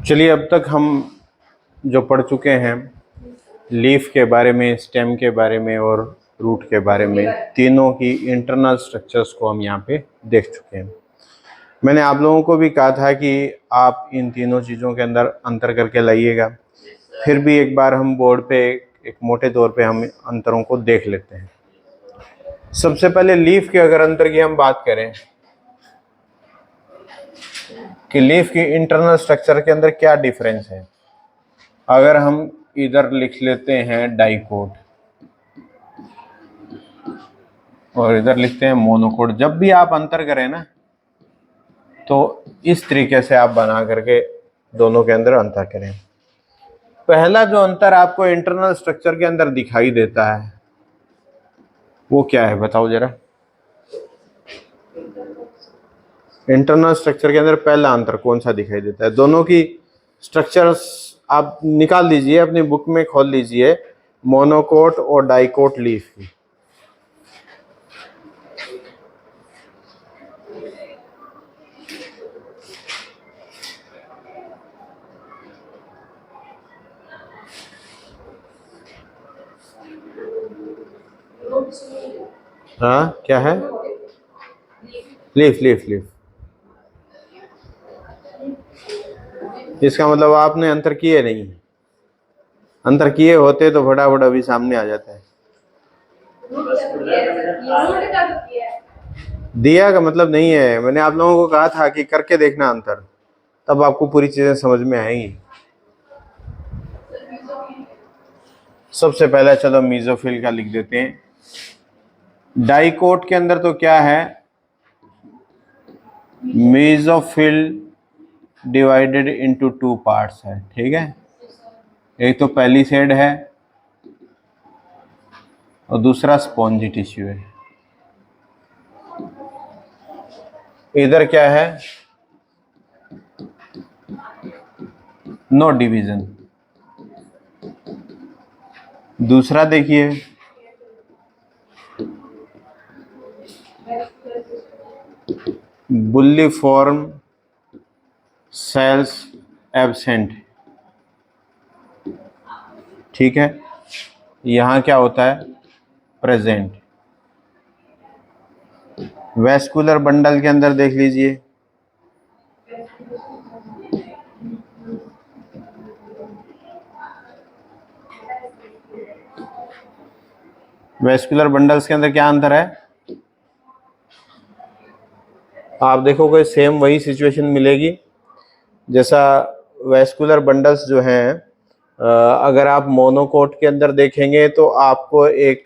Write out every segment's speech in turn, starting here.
चलिए, अब तक हम जो पढ़ चुके हैं लीफ के बारे में, स्टेम के बारे में और रूट के बारे में, तीनों की इंटरनल स्ट्रक्चर्स को हम यहाँ पे देख चुके हैं। मैंने आप लोगों को भी कहा था कि आप इन तीनों चीज़ों के अंदर अंतर करके लाइएगा। फिर भी एक बार हम बोर्ड पे एक मोटे तौर पे हम अंतरों को देख लेते हैं। सबसे पहले लीफ के अगर अंतर की हम बात करें कि लीफ की इंटरनल स्ट्रक्चर के अंदर क्या डिफरेंस है, अगर हम इधर लिख लेते हैं डाइकोट और इधर लिखते हैं मोनोकोट, जब भी आप अंतर करें ना तो इस तरीके से आप बना करके दोनों के अंदर अंतर करें। पहला जो अंतर आपको इंटरनल स्ट्रक्चर के अंदर दिखाई देता है वो क्या है, बताओ जरा। इंटरनल स्ट्रक्चर के अंदर पहला अंतर कौन सा दिखाई देता है? दोनों की स्ट्रक्चर्स आप निकाल लीजिए, अपनी बुक में खोल लीजिए, मोनोकोट और डाइकोट लीफ की। हाँ, क्या है? Leaf leaf leaf. इसका मतलब आपने अंतर किए नहीं। अंतर किए होते तो फटाफट अभी सामने आ जाता है। दिया का मतलब नहीं है, मैंने आप लोगों को कहा था कि करके देखना अंतर, तब आपको पूरी चीजें समझ में आएंगी। सबसे पहले चलो मीजोफिल का लिख देते हैं। डाइकोट के अंदर तो क्या है, मीजोफिल डिवाइडेड इनटू 2 पार्ट्स है, ठीक है। एक तो पैलिसेड है और दूसरा स्पॉन्जी टिश्यू है। इधर क्या है, नो डिवीजन। दूसरा देखिए, बुल्लीफॉर्म सेल्स एब्सेंट, ठीक है। यहां क्या होता है, प्रेजेंट। वेस्कुलर बंडल के अंदर देख लीजिए, वेस्कुलर बंडल्स के अंदर क्या अंतर है, आप देखोगे सेम वही सिचुएशन मिलेगी जैसा वेस्कुलर बंडल्स जो हैं। अगर आप मोनोकोट के अंदर देखेंगे तो आपको एक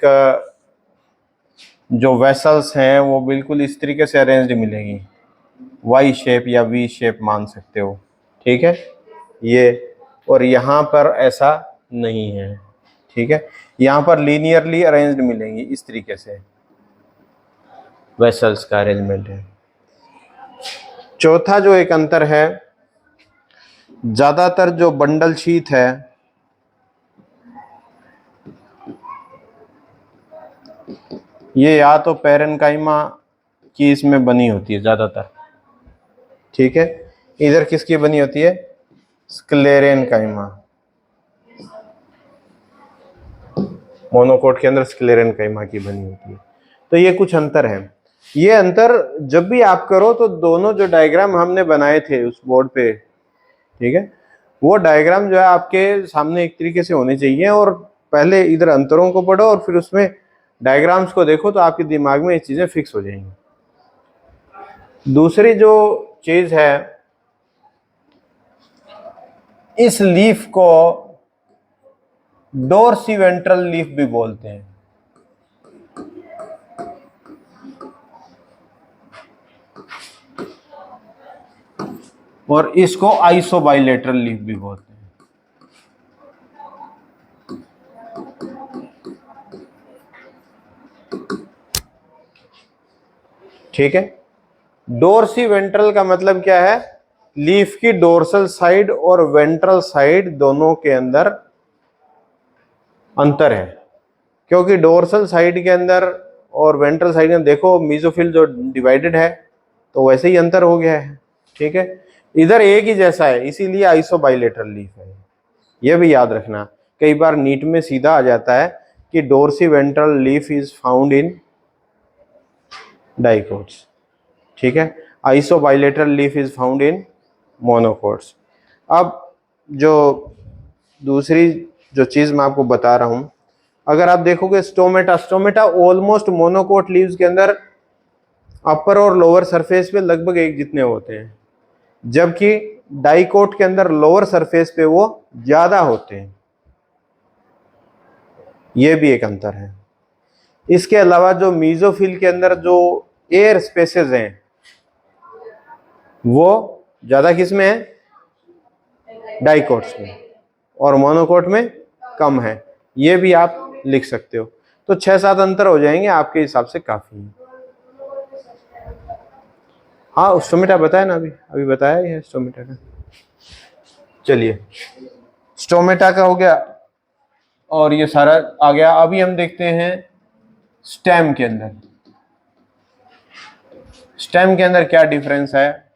जो वेसल्स हैं वो बिल्कुल इस तरीके से अरेंज्ड मिलेंगी, वाई शेप या वी शेप मान सकते हो, ठीक है ये। और यहाँ पर ऐसा नहीं है, ठीक है। यहाँ पर लीनियरली अरेंज्ड मिलेंगी, इस तरीके से वेसल्स का अरेंजमेंट है। चौथा जो एक अंतर है, ज्यादातर जो बंडल शीथ है ये या तो पैरेन्काइमा की इसमें बनी होती है ज्यादातर, ठीक है। इधर किसकी बनी होती है, स्क्लेरेन्काइमा। मोनोकोट के अंदर स्क्लेरेन्काइमा की बनी होती है। तो ये कुछ अंतर है। ये अंतर जब भी आप करो तो दोनों जो डायग्राम हमने बनाए थे उस बोर्ड पे, ठीक है, वो डायग्राम जो है आपके सामने एक तरीके से होने चाहिए। और पहले इधर अंतरों को पढ़ो और फिर उसमें डायग्राम्स को देखो तो आपके दिमाग में ये चीजें फिक्स हो जाएंगी। दूसरी जो चीज है, इस लीफ को डोर्सिवेंट्रल लीफ भी बोलते हैं, और इसको आइसोबाइलेटरल लीफ भी बोलते हैं, ठीक है। डोर्सिवेंट्रल का मतलब क्या है, लीफ की डोर्सल साइड और वेंट्रल साइड दोनों के अंदर अंतर है। क्योंकि डोर्सल साइड के अंदर और वेंट्रल साइड में देखो मीजोफिल जो डिवाइडेड है तो वैसे ही अंतर हो गया है, ठीक है। इधर एक ही जैसा है, इसीलिए आइसोबाइलेटरल लीफ है। यह भी याद रखना, कई बार नीट में सीधा आ जाता है कि dorsiventral leaf is found in dicots, ठीक है, isobilateral leaf is found in monocots. अब जो दूसरी जो चीज मैं आपको बता रहा हूं, अगर आप देखोगे stomata, stomata almost monocot leaves के अंदर अपर और लोअर सरफेस पे लगभग एक जितने होते हैं, जबकि डाइकोट के अंदर लोअर सरफेस पे वो ज्यादा होते हैं। ये भी एक अंतर है। इसके अलावा जो मीजोफिल के अंदर जो एयर स्पेसेस हैं वो ज्यादा किस में है, डाइकोट्स में, और मोनोकोट में कम है। ये भी आप लिख सकते हो। तो 6-7 अंतर हो जाएंगे आपके हिसाब से, काफी है। हाँ स्टोमेटा बताया ना, अभी बताया है स्टोमेटा का। चलिए स्टोमेटा का हो गया और ये सारा आ गया। अभी हम देखते हैं स्टेम के अंदर। स्टेम के अंदर क्या डिफरेंस है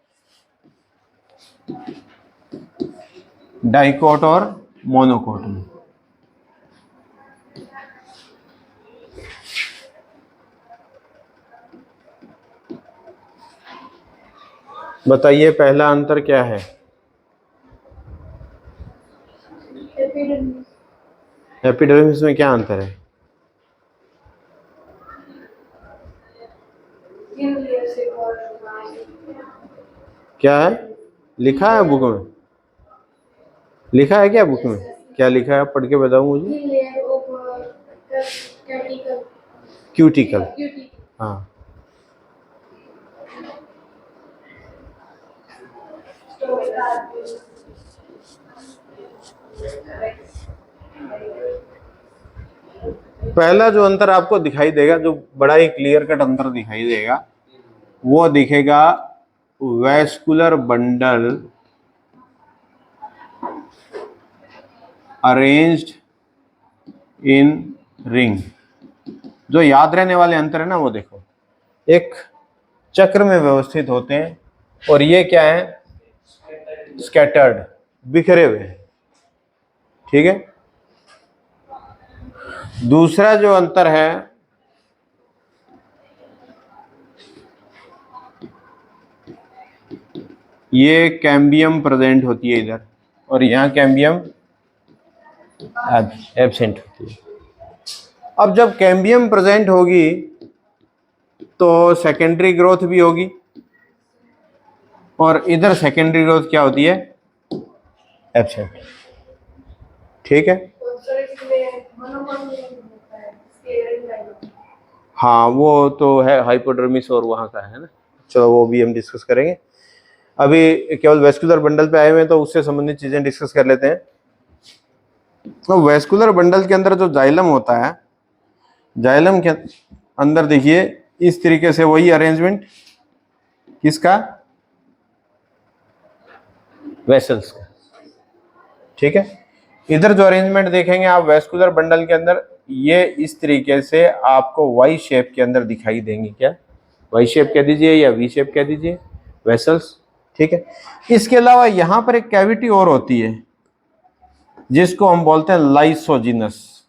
डाइकोट और मोनोकोट में। बताइए पहला अंतर क्या है। एपिडर्मिस में क्या अंतर है? क्या है लिखा है बुक में? लिखा है क्या बुक में? क्या लिखा है, पढ़ के बताओ मुझे। क्यूटिकल, हाँ। पहला जो अंतर आपको दिखाई देगा, जो बड़ा ही क्लियर कट अंतर दिखाई देगा, वो दिखेगा vascular bundle arranged in ring. जो याद रहने वाले अंतर है ना, वो देखो, एक चक्र में व्यवस्थित होते हैं और ये क्या है, स्कैटर्ड, बिखरे हुए, ठीक है। दूसरा जो अंतर है, ये कैम्बियम प्रेजेंट होती है इधर, और यहाँ कैम्बियम एब्सेंट होती है। अब जब कैम्बियम प्रेजेंट होगी तो सेकेंडरी ग्रोथ भी होगी, और इधर सेकेंडरी ग्रोथ क्या होती है, एब्सेंट, ठीक है। हाँ वो तो है हाइपोडर्मिस और वहाँ का है ना, चलो वो भी हम डिस्कस करेंगे। अभी केवल वेस्कुलर बंडल पे आए हुए हैं तो उससे संबंधित चीजें डिस्कस कर लेते हैं। तो वेस्कुलर बंडल के अंदर जो जाइलम होता है, जाइलम के अंदर देखिए इस तरीके से वही अरेंजमेंट किसका, वेसल्स का, ठीक है। इधर जो अरेंजमेंट देखेंगे आप वेस्कुलर बंडल के अंदर, ये इस तरीके से आपको वाई शेप के अंदर दिखाई देंगी। क्या वाई शेप कह दीजिए या वी शेप कह दीजिए, वेसल्स, ठीक है। इसके अलावा यहां पर एक कैविटी और होती है जिसको हम बोलते हैं लाइसोजिनस,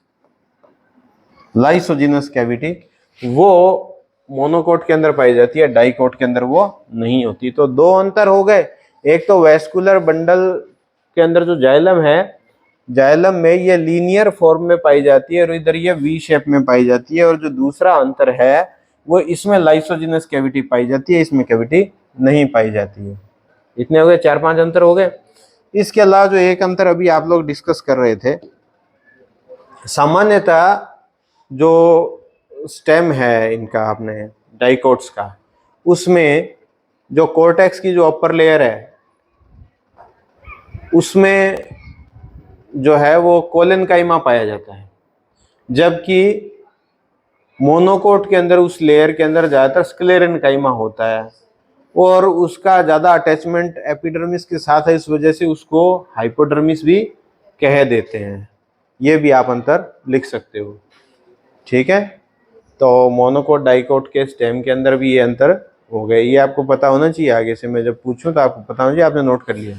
लाइसोजिनस कैविटी। वो मोनोकोट के अंदर पाई जाती है, डाइकोट के अंदर वो नहीं होती। तो दो अंतर हो गए, एक तो वेस्कुलर बंडल के अंदर जो जाइलम है, जाइलम में ये लीनियर फॉर्म में पाई जाती है और इधर ये वी शेप में पाई जाती है, और जो दूसरा अंतर है वो इसमें लाइसोजिनस कैविटी पाई जाती है, इसमें कैविटी नहीं पाई जाती है। इतने हो गए, 4-5 अंतर हो गए। इसके अलावा जो एक अंतर अभी आप लोग डिस्कस कर रहे थे, सामान्यतः जो स्टेम है इनका, आपने डाइकोट्स का, उसमें जो कोर्टेक्स की जो अपर लेयर है उसमें जो है वो कोलेनकाइमा पाया जाता है, जबकि मोनोकोट के अंदर उस लेयर के अंदर ज्यादातर स्क्लेरेनकाइमा होता है, और उसका ज्यादा अटैचमेंट एपिडर्मिस के साथ है, इस वजह से उसको हाइपोडर्मिस भी कह देते हैं। ये भी आप अंतर लिख सकते हो, ठीक है। तो मोनोकोट डाइकोट के स्टेम के अंदर भी ये अंतर हो गए। ये आपको पता होना चाहिए, आगे से मैं जब पूछूं तो आपको पता होना चाहिए, आपने नोट कर लिया।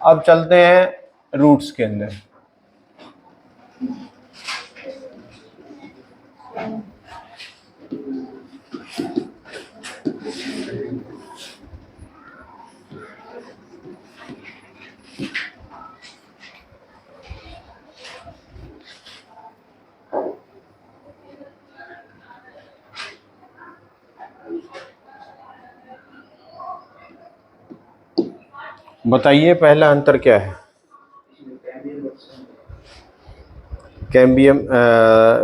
अब चलते हैं रूट्स के अंदर। बताइए पहला अंतर क्या है? कैम्बियम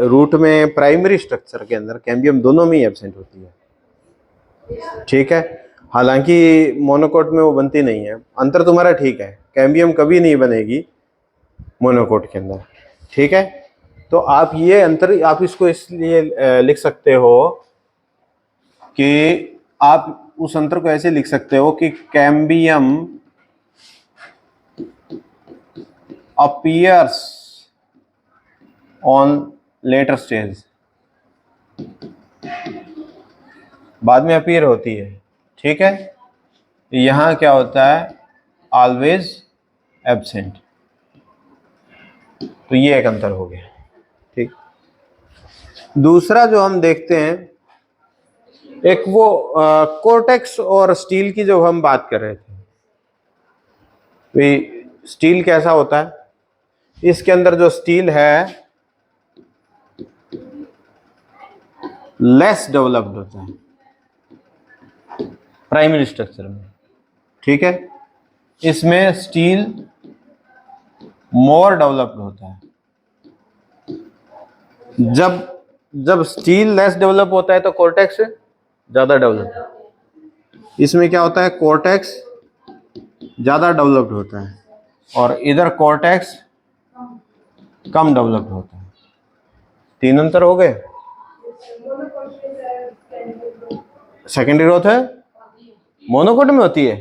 रूट में प्राइमरी स्ट्रक्चर के अंदर कैम्बियम दोनों में ही एब्सेंट होती है, ठीक है। हालांकि मोनोकोट में वो बनती नहीं है। अंतर तुम्हारा ठीक है, कैम्बियम कभी नहीं बनेगी मोनोकोट के अंदर, ठीक है। तो आप ये अंतर आप इसको इसलिए लिख सकते हो कि आप उस अंतर को ऐसे लिख सकते हो कि cambium appears on later stage, बाद में अपीयर होती है, ठीक है। यहां क्या होता है? Always absent. तो ये एक अंतर हो गया, ठीक। दूसरा जो हम देखते हैं, एक वो कोर्टेक्स और स्टील की जो हम बात कर रहे थे, स्टील कैसा होता है? इसके अंदर जो स्टील है लेस डेवलप्ड होता है प्राइमरी स्ट्रक्चर में, ठीक है। इसमें स्टील मोर डेवलप्ड होता है। जब जब स्टील लेस डेवलप होता है तो कोर्टेक्स ज्यादा डेवलप। इसमें क्या होता है? कोर्टेक्स ज्यादा डेवलप्ड होता है और इधर कोर्टेक्स कम डेवलप्ड होता है। तीन अंतर हो गए। सेकेंडरी ग्रोथ है मोनोकोट में होती है,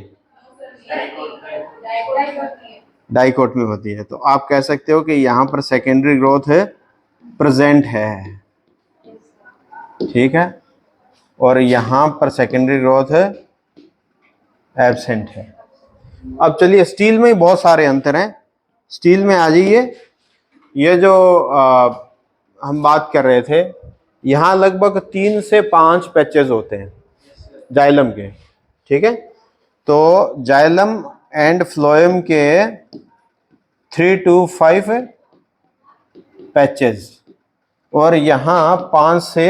डाइकोट में होती है। तो आप कह सकते हो कि यहां पर सेकेंडरी ग्रोथ है प्रेजेंट है, ठीक है, और यहां पर सेकेंडरी ग्रोथ है एब्सेंट है। अब चलिए स्टील में ही बहुत सारे अंतर हैं। स्टील में आ जाइए। ये जो हम बात कर रहे थे, यहां लगभग 3 से 5 पैचेस होते हैं जाइलम के, ठीक है। तो जाइलम एंड फ्लोएम के 3 to 5 पैचेस और यहां 5 से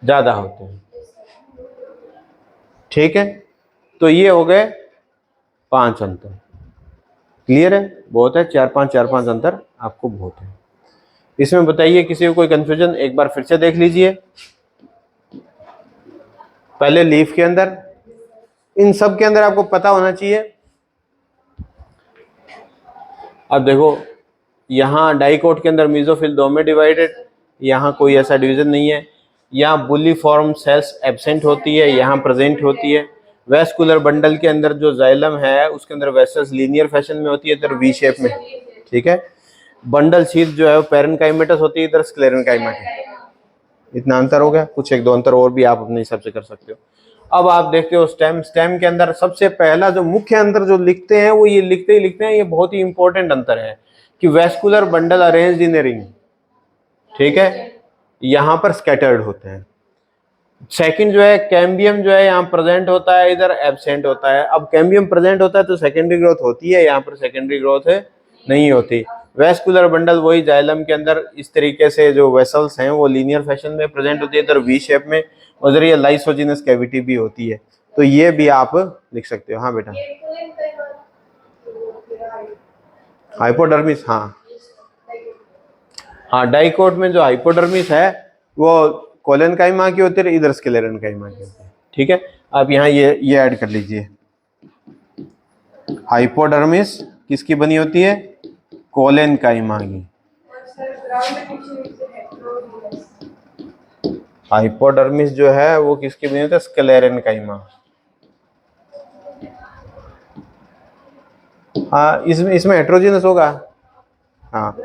ज्यादा होते हैं, ठीक है। तो ये हो गए 5 अंतर। क्लियर है? बहुत है, 4-5 अंतर आपको बहुत है। इसमें बताइए किसी को कोई कंफ्यूजन? एक बार फिर से देख लीजिए। पहले लीफ के अंदर, इन सब के अंदर आपको पता होना चाहिए। अब देखो यहां डाइकोट के अंदर मेसोफिल 2 में डिवाइडेड, यहां कोई ऐसा डिवीजन नहीं है। यहाँ बुलिफॉर्म सेल्स एब्सेंट होती है, यहाँ प्रेजेंट होती है। वेस्कुलर बंडल के अंदर जो जाइलम है उसके अंदर वेसल्स लीनियर फैशन में होती है, इधर वी शेप में, ठीक है। बंडल शीथ जो है वो पैरेन्काइमेटस होती है, इधर स्क्लेरेन्काइमा है। इतना अंतर हो गया। कुछ एक दो अंतर और भी आप अपने हिसाब से कर सकते हो। अब आप देखते हो स्टेम। स्टेम के अंदर सबसे पहला जो मुख्य अंतर जो लिखते हैं वो ये लिखते हैं, ये बहुत ही इंपॉर्टेंट अंतर है कि vascular bundle arranged in a ring, ठीक है, यहां पर स्कैटर्ड होते हैं। सेकंड जो है कैम्बियम जो है यहाँ प्रेजेंट होता है, इधर एब्सेंट होता है। अब कैम्बियम प्रेजेंट होता है तो सेकेंडरी ग्रोथ होती है, यहाँ पर सेकेंडरी ग्रोथ है नहीं होती। वेस्कुलर बंडल वही जाइलम के अंदर इस तरीके से जो वेसल्स हैं वो लीनियर फैशन में प्रेजेंट होती है, इधर वी शेप में, उधर ये लाइसोजिनस कैविटी भी होती है। तो ये भी आप लिख सकते हो। हाँ बेटा, हाइपोडर्मिस, हाँ हाँ, डाइकोट में जो हाइपोडर्मिस है वो कोलेनकाइमा की होती है, इधर स्क्लेरेनकाइमा की होती है, ठीक है। आप यहाँ ये ऐड कर लीजिए। हाइपोडर्मिस किसकी बनी होती है? कोलेनकाइमा की। हाइपोडर्मिस जो है वो किसकी बनी होती है? स्क्लेरेनकाइमा। हाँ, इसमें हेट्रोजीनस होगा। हाँ,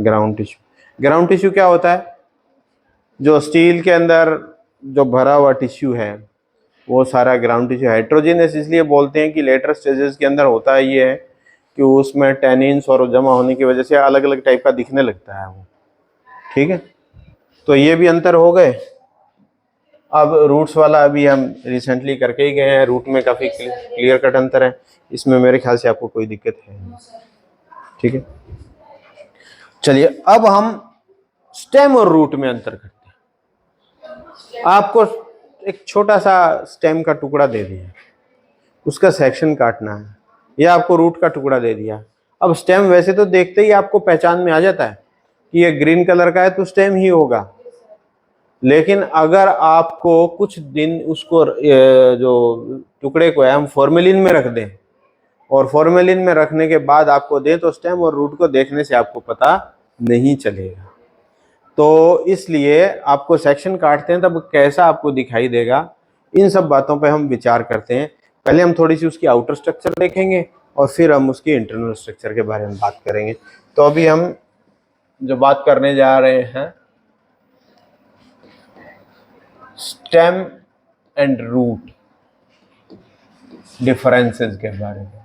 ग्राउंड टिश्यू। ग्राउंड टिश्यू क्या होता है? जो स्टील के अंदर जो भरा हुआ टिश्यू है वो सारा ग्राउंड टिश्यू हेट्रोजीनियस इसलिए बोलते हैं कि लेटर स्टेजेस के अंदर होता ये है कि उसमें टेनिन्स और जमा होने की वजह से अलग अलग टाइप का दिखने लगता है वो। ठीक है, तो ये भी अंतर हो गए। अब रूट्स वाला अभी हम रिसेंटली करके ही गए हैं, रूट में काफ़ी क्लियर कट अंतर है, इसमें मेरे ख्याल से आपको कोई दिक्कत है नहीं। ठीक है, चलिए अब हम स्टेम और रूट में अंतर करते हैं। आपको एक छोटा सा स्टेम का टुकड़ा दे दिया, उसका सेक्शन काटना है, या आपको रूट का टुकड़ा दे दिया। अब स्टेम वैसे तो देखते ही आपको पहचान में आ जाता है कि ये ग्रीन कलर का है तो स्टेम ही होगा, लेकिन अगर आपको कुछ दिन उसको जो टुकड़े को है हम फॉर्मेलिन में रख दें और फॉर्मेलिन में रखने के बाद आपको दें तो स्टेम और रूट को देखने से आपको पता नहीं चलेगा। तो इसलिए आपको सेक्शन काटते हैं तब कैसा आपको दिखाई देगा, इन सब बातों पे हम विचार करते हैं। पहले हम थोड़ी सी उसकी आउटर स्ट्रक्चर देखेंगे और फिर हम उसकी इंटरनल स्ट्रक्चर के बारे में बात करेंगे। तो अभी हम जो बात करने जा रहे हैं स्टेम एंड रूट डिफरेंसेस के बारे में।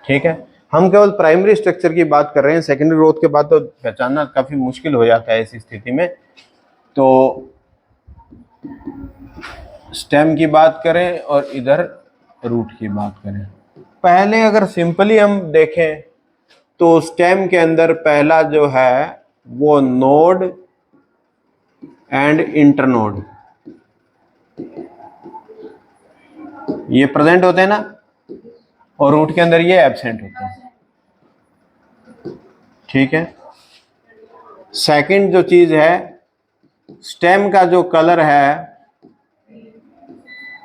ठीक है, हम केवल प्राइमरी स्ट्रक्चर की बात कर रहे हैं, सेकेंडरी ग्रोथ के बाद तो पहचानना काफी मुश्किल हो जाता है इस स्थिति में। तो स्टेम की बात करें और इधर रूट की बात करें। पहले अगर सिंपली हम देखें तो स्टेम के अंदर पहला जो है वो नोड एंड इंटरनोड ये प्रेजेंट होते हैं ना, और रूट के अंदर ये एब्सेंट होते हैं। ठीक है, सेकंड जो चीज है स्टेम का जो कलर है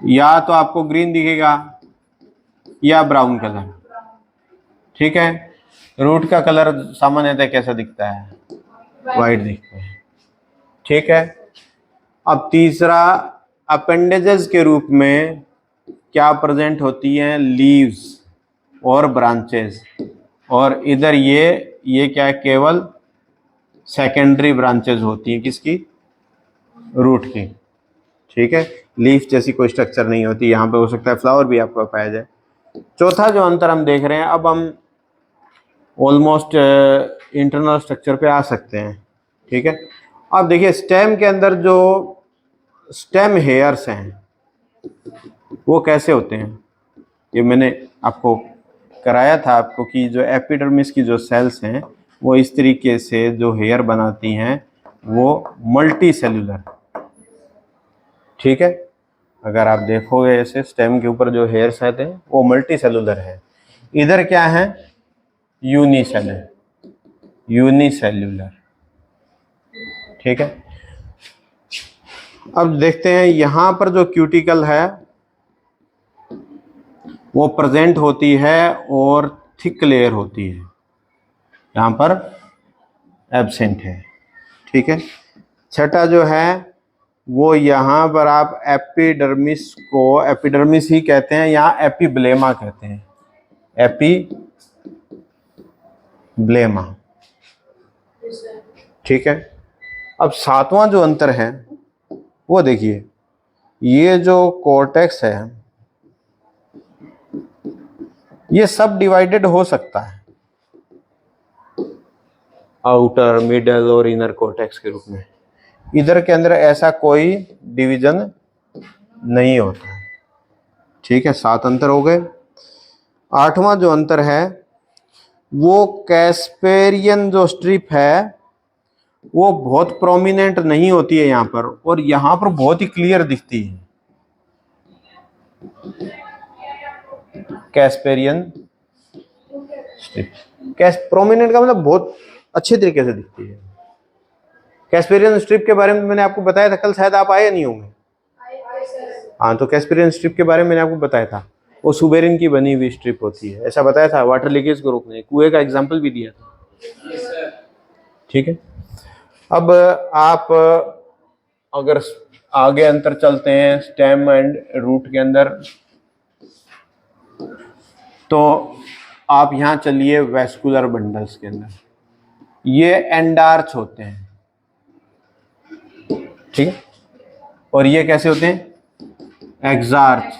या तो आपको ग्रीन दिखेगा या ब्राउन कलर। ठीक है, रूट का कलर सामान्यतः कैसा दिखता है, वाइट दिखता है। ठीक है, अब तीसरा अपेंडेजेस के रूप में क्या प्रेजेंट होती हैं, लीव्स और ब्रांचेस, और इधर ये क्या है, केवल सेकेंडरी ब्रांचेस होती हैं किसकी, रूट की। ठीक है, लीफ जैसी कोई स्ट्रक्चर नहीं होती, यहाँ पे हो सकता है फ्लावर भी आपको पाया जाए। चौथा जो अंतर हम देख रहे हैं, अब हम ऑलमोस्ट इंटरनल स्ट्रक्चर पे आ सकते हैं। ठीक है, अब देखिए स्टेम के अंदर जो स्टेम हेयर्स हैं वो कैसे होते हैं, ये मैंने आपको कराया था आपको कि जो एपिडर्मिस की जो सेल्स हैं वो इस तरीके से जो हेयर बनाती हैं वो मल्टी सेलुलर। ठीक है, अगर आप देखोगे ऐसे स्टेम के ऊपर जो हेयर्स आते हैं वो मल्टी सेलुलर है। इधर क्या है, यूनिसेल्यूलर। ठीक है, अब देखते हैं यहां पर जो क्यूटिकल है वो प्रेजेंट होती है और थिक लेयर होती है, यहां पर एब्सेंट है। ठीक है, छठा जो है वो यहां पर आप एपिडर्मिस को एपिडर्मिस ही कहते हैं, यहां एपिब्लेमा कहते हैं, एपिब्लेमा। ठीक है, अब सातवां जो अंतर है वो देखिए, ये जो कॉर्टेक्स है ये सब डिवाइडेड हो सकता है आउटर, मिडल और इनर कॉर्टेक्स के रूप में। इधर के अंदर ऐसा कोई डिवीजन नहीं होता है। ठीक है, 7 अंतर हो गए। आठवां जो अंतर है वो कैस्पेरियन जो स्ट्रिप है वो बहुत प्रोमिनेंट नहीं होती है यहाँ पर, और यहाँ पर बहुत ही क्लियर दिखती है। कैस्पेरियन स्ट्रिप, प्रोमिनेंट का मतलब बहुत अच्छे तरीके से दिखती है। कैस्पेरियन स्ट्रिप के बारे में मैंने आपको बताया था कल, शायद आप आए नहीं होंगे। हाँ, तो कैस्पेरियन स्ट्रिप के बारे में मैंने आपको बताया था, वो सुबेरिन की बनी हुई स्ट्रिप होती है, ऐसा बताया था, वाटर लीकेज को रोकने, कुएं का एग्जाम्पल भी दिया था। ठीक है, अब आप अगर आगे अंतर चलते हैं स्टेम एंड रूट के अंदर, तो आप यहां चलिए वेस्कुलर बंडल्स के अंदर, ये एंडार्च होते हैं। ठीक है। और ये कैसे होते हैं? एक्सार्च।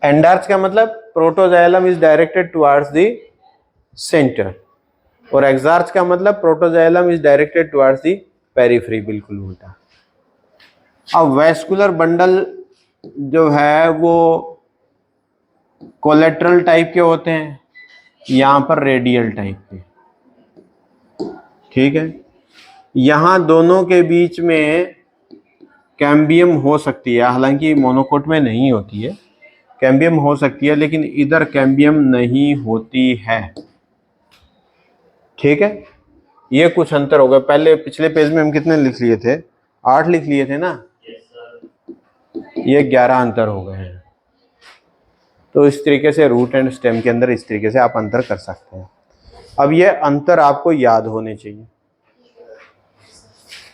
एंडार्च का मतलब protoxylem is directed towards the centre, और एक्सार्च का मतलब protoxylem is directed towards the periphery, बिल्कुल उल्टा। अब वैस्कुलर बंडल जो है वो कोलेट्रल टाइप के होते हैं, यहां पर रेडियल टाइप के, ठीक है। यहां दोनों के बीच में कैम्बियम हो सकती है, हालांकि मोनोकोट में नहीं होती है, कैम्बियम हो सकती है, लेकिन इधर कैम्बियम नहीं होती है, ठीक है। ये कुछ अंतर होगा। पहले पिछले पेज में हम कितने लिख लिए थे? 8 लिख लिए थे ना, ये 11 अंतर हो गए हैं। तो इस तरीके से रूट एंड स्टेम के अंदर इस तरीके से आप अंतर कर सकते हैं। अब ये अंतर आपको याद होने चाहिए,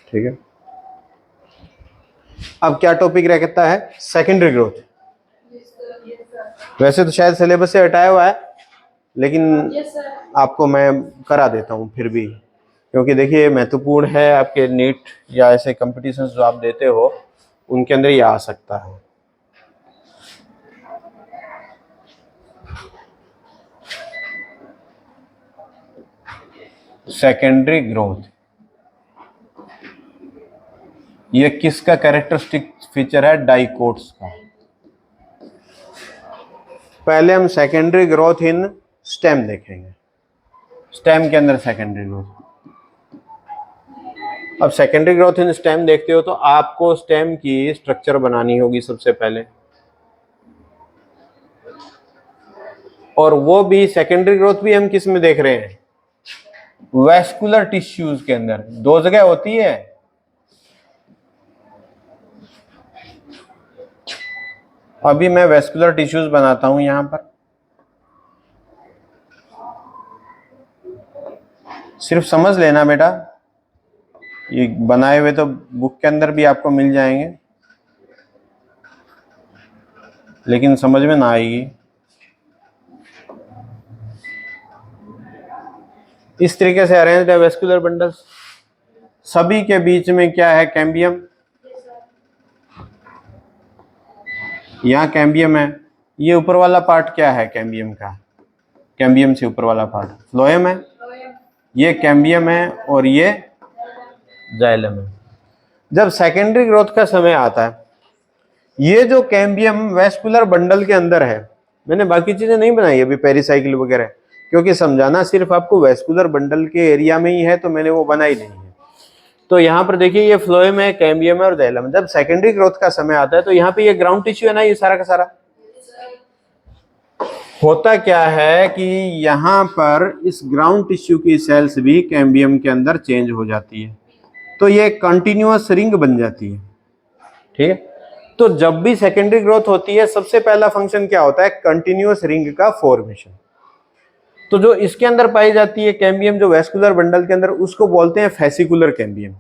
ठीक है। अब क्या टॉपिक रहता है? Secondary growth. वैसे तो शायद सिलेबस से हटाया हुआ है, लेकिन आपको मैं करा देता हूँ फिर भी, क्योंकि देखिए महत्वपूर्ण है। आपके नीट या ऐसे कंपटीशन जो आप देते हो उनके अंदर ये आ सकता है। सेकेंडरी ग्रोथ, ये किसका कैरेक्टरिस्टिक फीचर है? डाइकोट्स का। पहले हम सेकेंडरी ग्रोथ इन स्टेम देखेंगे, स्टेम के अंदर सेकेंडरी ग्रोथ। अब सेकेंडरी ग्रोथ इन स्टेम देखते हो तो आपको स्टेम की स्ट्रक्चर बनानी होगी सबसे पहले, और वो भी सेकेंडरी ग्रोथ भी हम किस में देख रहे हैं? वैस्कुलर टिश्यूज के अंदर। 2 जगह होती है, अभी मैं वैस्कुलर टिश्यूज बनाता हूं यहां पर, सिर्फ समझ लेना बेटा, ये बनाए हुए तो बुक के अंदर भी आपको मिल जाएंगे, लेकिन समझ में ना आएगी। इस तरीके से अरेंज्ड है वैस्कुलर बंडल्स, सभी के बीच में क्या है? कैम्बियम। यहाँ कैम्बियम है, ये ऊपर वाला पार्ट क्या है कैम्बियम का? कैम्बियम से ऊपर वाला पार्ट फ्लोएम है, ये कैम्बियम है और ये जाइलम है। जब सेकेंडरी ग्रोथ का समय आता है, ये जो कैम्बियम वैस्कुलर बंडल के अंदर है, मैंने बाकी चीजें नहीं बनाई अभी, पेरिसाइकिल वगैरह, क्योंकि समझाना सिर्फ आपको वैस्कुलर बंडल के एरिया में ही है, तो मैंने वो बनाई नहीं है। तो यहाँ पर देखिए ये फ्लोएम है, कैम्बियम है और जाइलम। जब सेकेंडरी ग्रोथ का समय आता है तो यहाँ पे ये ग्राउंड टिश्यू है ना, ये सारा का सारा। होता क्या है कि यहाँ पर इस ग्राउंड टिश्यू की सेल्स भी कैम्बियम के अंदर चेंज हो जाती है, तो ये कंटिन्यूअस रिंग बन जाती है, ठीक है। तो जब भी सेकेंडरी ग्रोथ होती है, सबसे पहला फंक्शन क्या होता है? कंटिन्यूअस रिंग का फॉर्मेशन। तो जो इसके अंदर पाई जाती है कैम्बियम, जो वैस्कुलर बंडल के अंदर, उसको बोलते हैं फेसिकुलर कैम्बियम।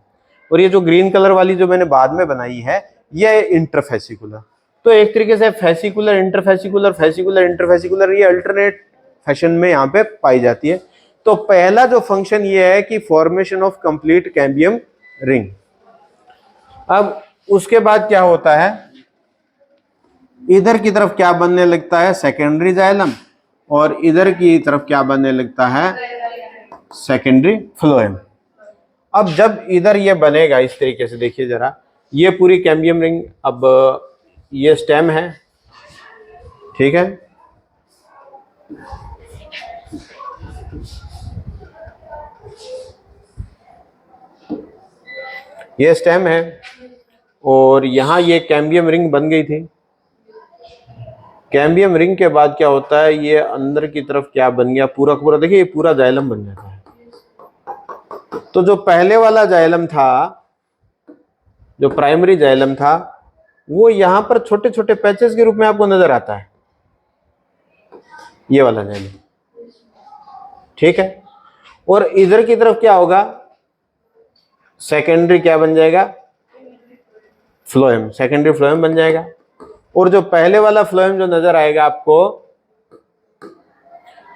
और ये जो ग्रीन कलर वाली जो मैंने बाद में बनाई है, ये इंटरफेसिकुलर। तो एक तरीके से फेसिकुलर, इंटरफेसिकुलर, फेसिकुलर, इंटरफेसिकुलर, ये अल्टरनेट फैशन में यहाँ पे पाई जाती है। तो पहला जो फंक्शन ये है कि formation of complete cambium ring. अब उसके बाद क्या होता है? इधर की तरफ क्या बनने लगता है? सेकेंडरी जाइलम, और इधर की तरफ क्या बनने लगता है? Secondary phloem. अब जब इधर ये बनेगा इस तरीके से, देखिए जरा, ये पूरी कैम्बियम रिंग, अब ये स्टेम है, ठीक है। ये स्टेम है और यहां ये कैम्बियम रिंग बन गई थी। कैम्बियम रिंग के बाद क्या होता है? ये अंदर की तरफ क्या बन गया? पूरा पूरा, देखिए ये पूरा जाइलम बन जाता है। तो जो पहले वाला जाइलम था, जो प्राइमरी जाइलम था, वो यहां पर छोटे छोटे पैचेस के रूप में आपको नजर आता है, ये वाला जाइलम, ठीक है। और इधर की तरफ क्या होगा? सेकेंडरी क्या बन जाएगा? फ्लोएम, सेकेंडरी फ्लोएम बन जाएगा। और जो पहले वाला फ्लोएम जो नजर आएगा आपको,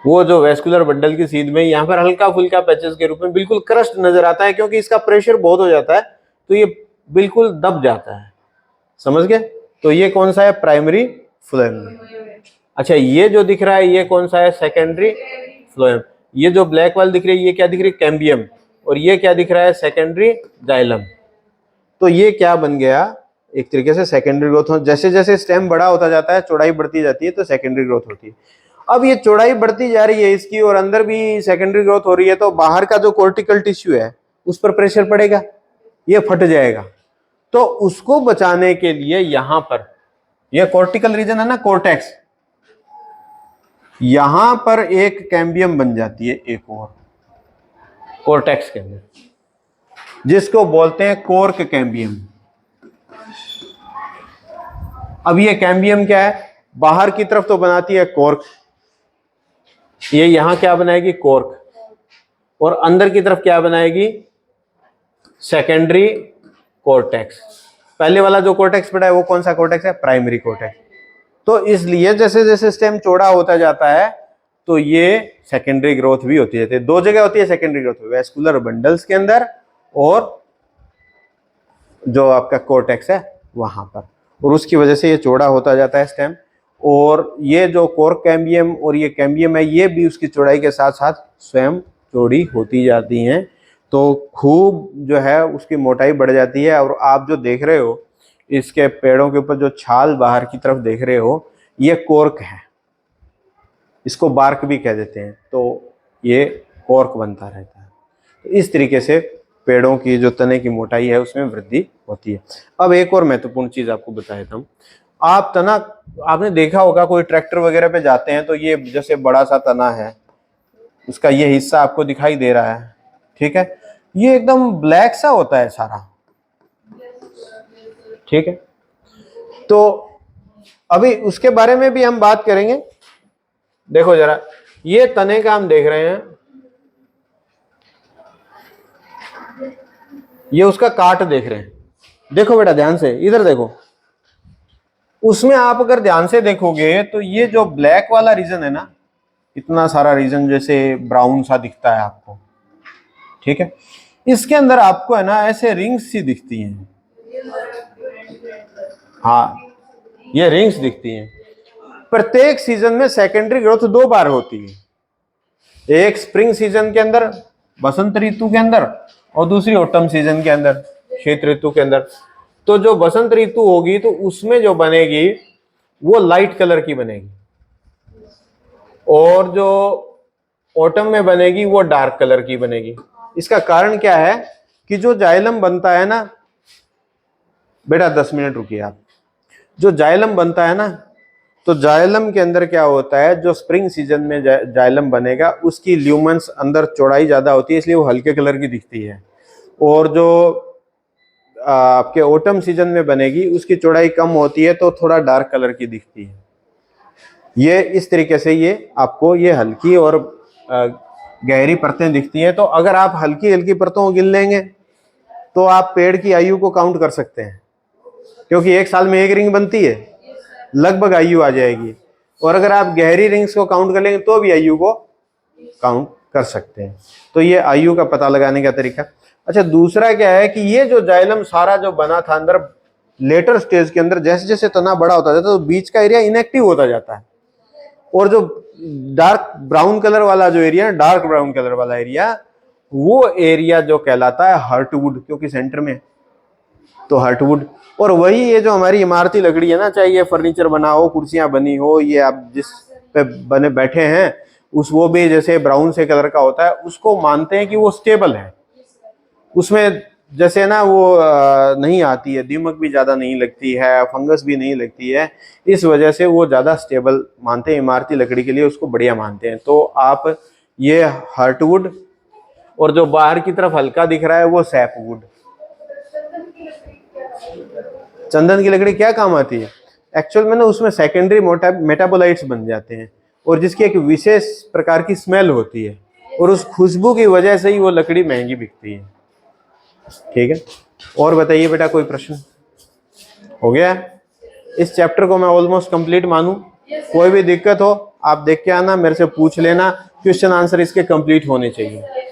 वो जो वैस्कुलर बंडल की सीध में यहाँ पर हल्का फुल्का पैचेस के रूप में बिल्कुल क्रस्ट नजर आता है, क्योंकि इसका प्रेशर बहुत हो जाता है, तो ये बिल्कुल दब जाता है, समझ गए। तो ये कौन सा है, प्राइमरी फ्लोएम। अच्छा ये जो दिख रहा है ये कौन सा है, सेकेंडरी फ्लोएम। ये जो ब्लैक वाली दिख रही है ये क्या दिख रही है, कैम्बियम। और ये क्या दिख रहा है, सेकेंडरी जाइलम। तो ये क्या बन गया, एक तरीके से सेकेंडरी ग्रोथ हो। जैसे जैसे स्टेम बड़ा होता जाता है, चौड़ाई बढ़ती जाती है, तो सेकेंडरी ग्रोथ होती है। अब ये चौड़ाई बढ़ती जा रही है इसकी और अंदर भी सेकेंडरी ग्रोथ हो रही है, तो बाहर का जो कोर्टिकल टिश्यू है उस पर प्रेशर पड़ेगा, ये फट जाएगा। तो उसको बचाने के लिए यहां पर, ये कोर्टिकल रीजन है ना, कोर्टेक्स, यहां पर एक कैम्बियम बन जाती है, एक और कोर्टेक्स के अंदर, जिसको बोलते हैं कोर्क कैम्बियम। अब ये कैम्बियम क्या है, बाहर की तरफ तो बनाती है कोर्क, ये यहां क्या बनाएगी, कोर्क, और अंदर की तरफ क्या बनाएगी, सेकेंडरी कोर्टेक्स। पहले वाला जो कोर्टेक्स पड़ा है वो कौन सा कोर्टेक्स है, प्राइमरी कोर्टेक्स। तो इसलिए जैसे जैसे स्टेम चौड़ा होता जाता है तो ये सेकेंडरी ग्रोथ भी होती है। दो जगह होती है सेकेंडरी ग्रोथ, वेस्कुलर बंडल्स के अंदर और जो आपका कोर्टेक्स है वहां पर, और उसकी वजह से ये चौड़ा होता जाता है स्टेम। और ये जो कोर्क कैम्बियम और ये कैम्बियम है, ये भी उसकी चौड़ाई के साथ साथ स्वयं चौड़ी होती जाती हैं। तो खूब जो है उसकी मोटाई बढ़ जाती है। और आप जो देख रहे हो इसके पेड़ों के ऊपर जो छाल बाहर की तरफ देख रहे हो, ये कोर्क है, इसको बार्क भी कह देते हैं। तो ये कोर्क बनता रहता है। तो इस तरीके से पेड़ों की जो तने की मोटाई है उसमें वृद्धि होती है। अब एक और महत्वपूर्ण चीज आपको बता देता हूँ। आप तना, आपने देखा होगा कोई ट्रैक्टर वगैरह पे जाते हैं तो ये जैसे बड़ा सा तना है, उसका ये हिस्सा आपको दिखाई दे रहा है, ठीक है, ये एकदम ब्लैक सा होता है सारा, ठीक है। तो अभी उसके बारे में भी हम बात करेंगे। देखो जरा, ये तने का हम देख रहे हैं, ये उसका काट देख रहे हैं। देखो बेटा ध्यान से, इधर देखो, उसमें आप अगर ध्यान से देखोगे तो ये जो ब्लैक वाला रीजन है ना, इतना सारा रीजन जैसे ब्राउन सा दिखता है आपको, ठीक है, इसके अंदर आपको है ना ऐसे रिंग्स सी दिखती हैं। हाँ, ये रिंग्स दिखती हैं। प्रत्येक सीजन में सेकेंडरी ग्रोथ 2 बार होती है, एक स्प्रिंग सीजन के अंदर, बसंत ऋतु के अंदर, और दूसरी ऑटम सीजन के अंदर, शीत ऋतु के अंदर। तो जो बसंत ऋतु होगी तो उसमें जो बनेगी वो लाइट कलर की बनेगी, और जो ऑटम में बनेगी वो डार्क कलर की बनेगी। इसका कारण क्या है कि जो जाइलम बनता है ना, बेटा 10 मिनट रुकिए आप, जो जाइलम बनता है ना, तो जाइलम के अंदर क्या होता है, जो स्प्रिंग सीजन में जाइलम बनेगा उसकी ल्यूमेंस अंदर चौड़ाई ज्यादा होती है, इसलिए वो हल्के कलर की दिखती है। और जो आपके ऑटम सीजन में बनेगी उसकी चौड़ाई कम होती है, तो थोड़ा डार्क कलर की दिखती है। ये इस तरीके से ये आपको ये हल्की और गहरी परतें दिखती हैं। तो अगर आप हल्की हल्की परतों को गिन लेंगे तो आप पेड़ की आयु को काउंट कर सकते हैं, क्योंकि 1 साल में 1 रिंग बनती है, लगभग आयु आ जाएगी। और अगर आप गहरी रिंग्स को काउंट कर लेंगे तो भी आयु को काउंट कर सकते हैं। तो ये आयु का पता लगाने का तरीका। अच्छा, दूसरा क्या है कि ये जो जाइलम सारा जो बना था अंदर लेटर स्टेज के अंदर, जैसे जैसे तना बड़ा होता जाता है तो बीच का एरिया इनएक्टिव होता जाता है, और जो डार्क ब्राउन कलर वाला जो एरिया, डार्क ब्राउन कलर वाला एरिया, वो एरिया जो कहलाता है हर्टवुड, क्योंकि सेंटर में, तो हर्टवुड। और वही ये जो हमारी इमारती लकड़ी है ना, चाहे ये फर्नीचर बना हो, कुर्सियां बनी हो, ये आप जिस पे बने बैठे हैं उस, वो भी जैसे ब्राउन से कलर का होता है, उसको मानते हैं कि वो स्टेबल है। उसमें जैसे ना वो नहीं आती है, दीमक भी ज्यादा नहीं लगती है, फंगस भी नहीं लगती है, इस वजह से वो ज्यादा स्टेबल मानते हैं। इमारती लकड़ी के लिए उसको बढ़िया मानते हैं। तो आप ये हर्टवुड, और जो बाहर की तरफ हल्का दिख रहा है वो सैपवुड। चंदन की लकड़ी क्या काम आती है एक्चुअल में ना, उसमें सेकेंडरी मेटाबोलाइट्स बन जाते हैं, और जिसकी एक विशेष प्रकार की स्मेल होती है, और उस खुशबू की वजह से ही वो लकड़ी महंगी बिकती है। ठीक है, और बताइए बेटा, कोई प्रश्न? हो गया? इस चैप्टर को मैं ऑलमोस्ट कंप्लीट मानूं? कोई भी दिक्कत हो आप देख के आना, मेरे से पूछ लेना, क्वेश्चन आंसर इसके कंप्लीट होने चाहिए।